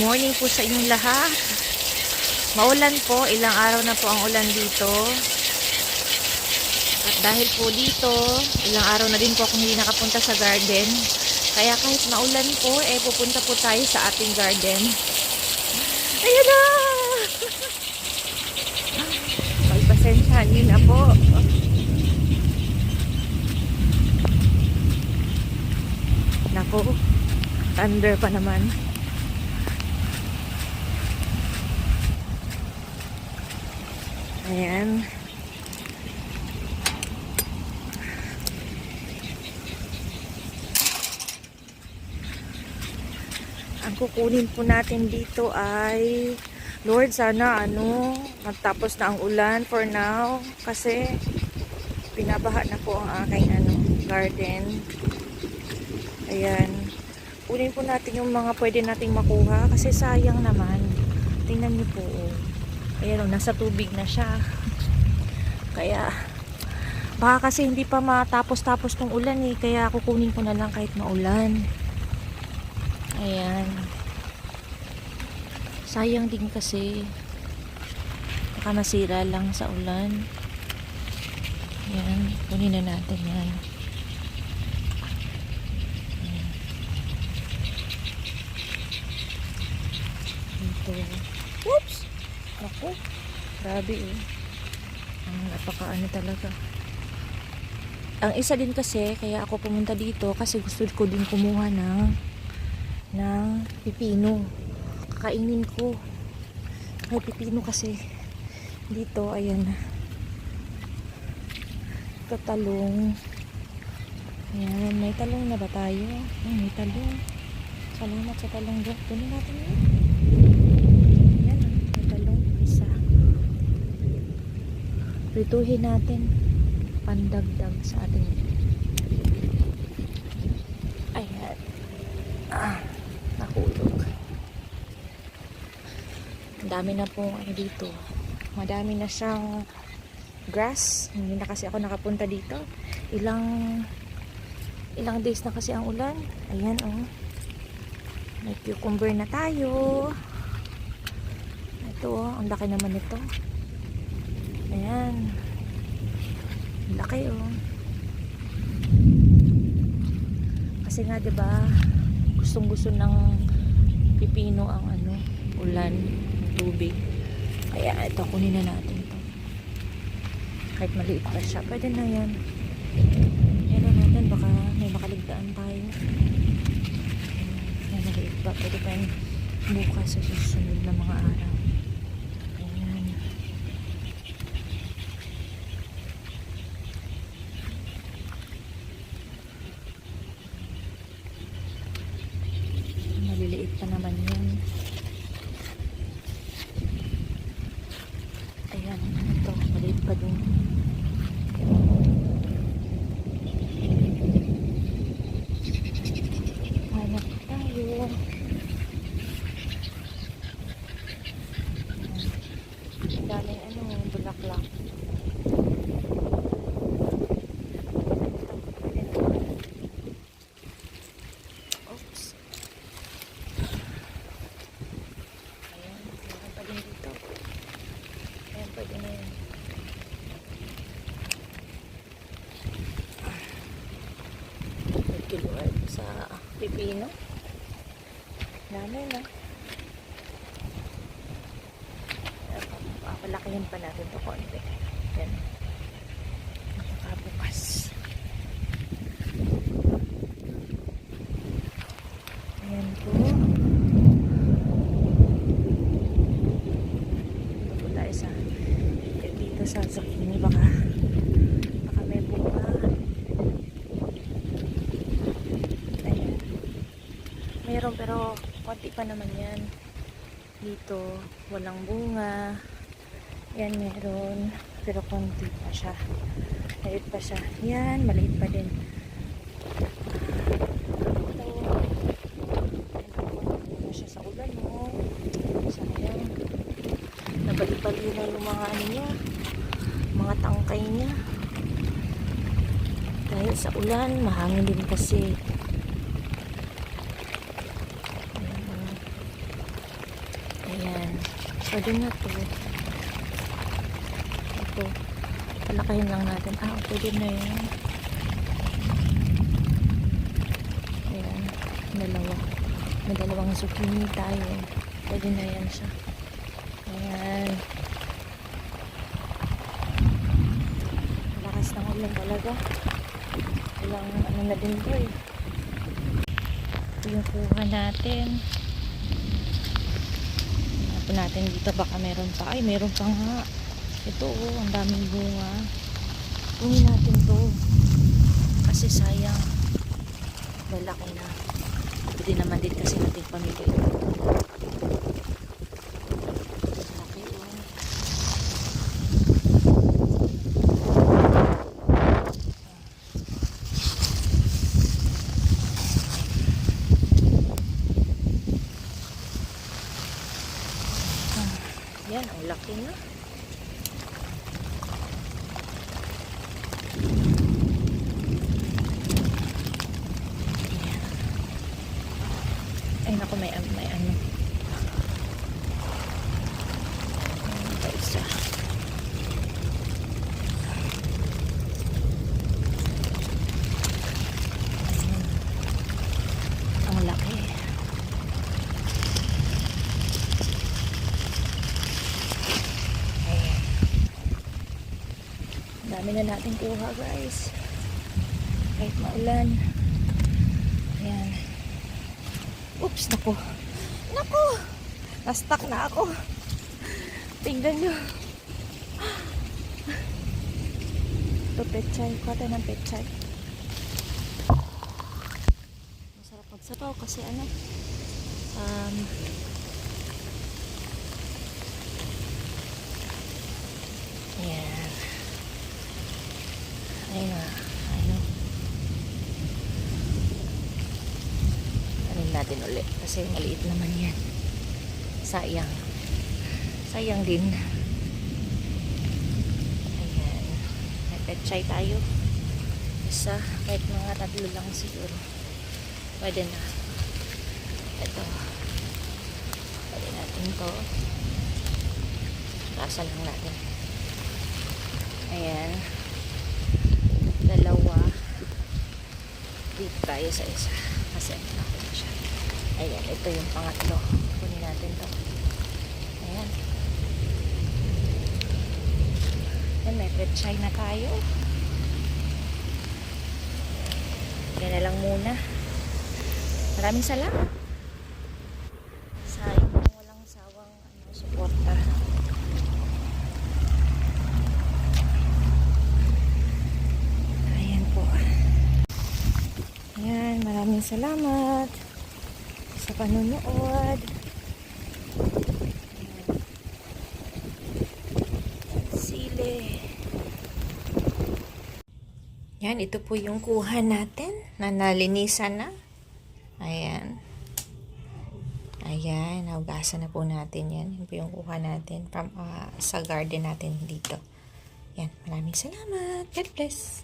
morning po sa inyong lahat. Maulan po, ilang araw na po ang ulan dito. At dahil po dito, ilang araw na din po akong hindi nakapunta sa garden. Kaya kahit maulan po, pupunta po tayo sa ating garden. Ayan na! Pagpasensyahan niyo na po. Naku, thunder pa naman. Ayan. Ang kukunin po natin dito ay Lord, sana matapos na ang ulan for now kasi binabaha na po ang aking garden. Ayan. Kunin po natin yung mga pwede nating makuha kasi sayang naman. Tingnan niyo po. Ayan, nasa tubig na siya. Kaya baka kasi hindi pa matapos-tapos tong ulan kaya kukunin ko na lang kahit maulan. Ayan. Sayang din kasi baka masira lang sa ulan. Ayan, kunin na natin yan. Ayan. Ito. Oops! Ako, grabe napakaano talaga. Ang isa din kasi kaya ako pumunta dito kasi gusto ko din kumuha ng pipino. Kakainin ko. May pipino kasi dito, ayan. Ito talong. Ayan, may talong na ba tayo? May talong. Salamat sa talong doon. Kunin natin yun. Prituhin natin pandagdag sa ating ayan nahulog. Ang dami na pong dito, madami na siyang grass. Hindi na kasi ako nakapunta dito, ilang days na kasi ang ulan. Ayan may cucumber na tayo. Ito ang laki naman ito. Ayan. Laki Kasi nga 'di ba, gustong-gusto ng pipino ang ulan, tubig. Kaya ito kunin na natin 'to. Kahit maliit pa siya, pwede na 'yan. Yan natin, baka may makaligtaan tayo. May maliit pa, pwede pa bukas sa susunod na mga araw. Maliliit pa naman yun. Ayan, ito, maliit pa din. Hanap tayo. Daming bulaklak. Pwede na yun. Nagkiluan sa pipino. Dami na. Papalakihin pa natin ito konti. Yan. Nakakabukas. Ayan po. Ito po tayo sa zucchini, baka may bunga. Ayan. Meron pero konti pa naman yan. Dito walang bunga. Yan meron pero konti pa siya. Maliit pa siya. Yan, maliit pa din. Ito siya sa ulan sayang. Nabali-bali na yung mga niya, mga tangkay niya dahil sa ulan. Mahangin din kasi. Pwede na to. Ito. Palakayin lang natin. Pwede na yun. Ayan. Dalawa. May dalawang zucchini tayo. Pwede na yan siya. Ayan. Lakas ng ulan talaga. Ilang ano na din to eh. Ito yung kuha natin. Hanapin natin dito. Baka meron pa. Ay, meron pa nga. Ito ang daming bunga. Kunin natin to. Kasi sayang. Malaki na. Pwede naman din kasi natin pamili ito. Laki oh. Yan, ang laki na. Ay naku, may ano. May isa. Ang laki. Ayan. Dami na natin kuha guys. Kahit maulan. Ayan. Oops, naku. Naku! Na-stuck na ako. Tingnan nyo. Ito, pechay. Kuha tayo ng pechay. Masarap magsabaw kasi ano. Ayan. Ayun na. Ayun. Natin ulit kasi maliit naman yan. Sayang din. Ayan, may pechay tayo. Isa, kahit mga 3 lang siguro pwede na. Ito, pwede natin to. Kasan lang natin. Ayan, 2 dito tayo sa isa kasi natin siya. Ayan, ito yung pangatlo. Kunin natin to. Ayan. Ayan, may pechay na tayo. Yan na lang muna. Maraming salamat. Sayang kung walang sawang suporta. Ayan po. Ayan, maraming salamat sa panunood. Sili. Yan, ito po yung kuha natin na nalinisan na. Ayan. Ayan, naugasan na po natin yan. Yan po yung kuha natin from, sa garden natin dito. Yan, maraming salamat. God bless.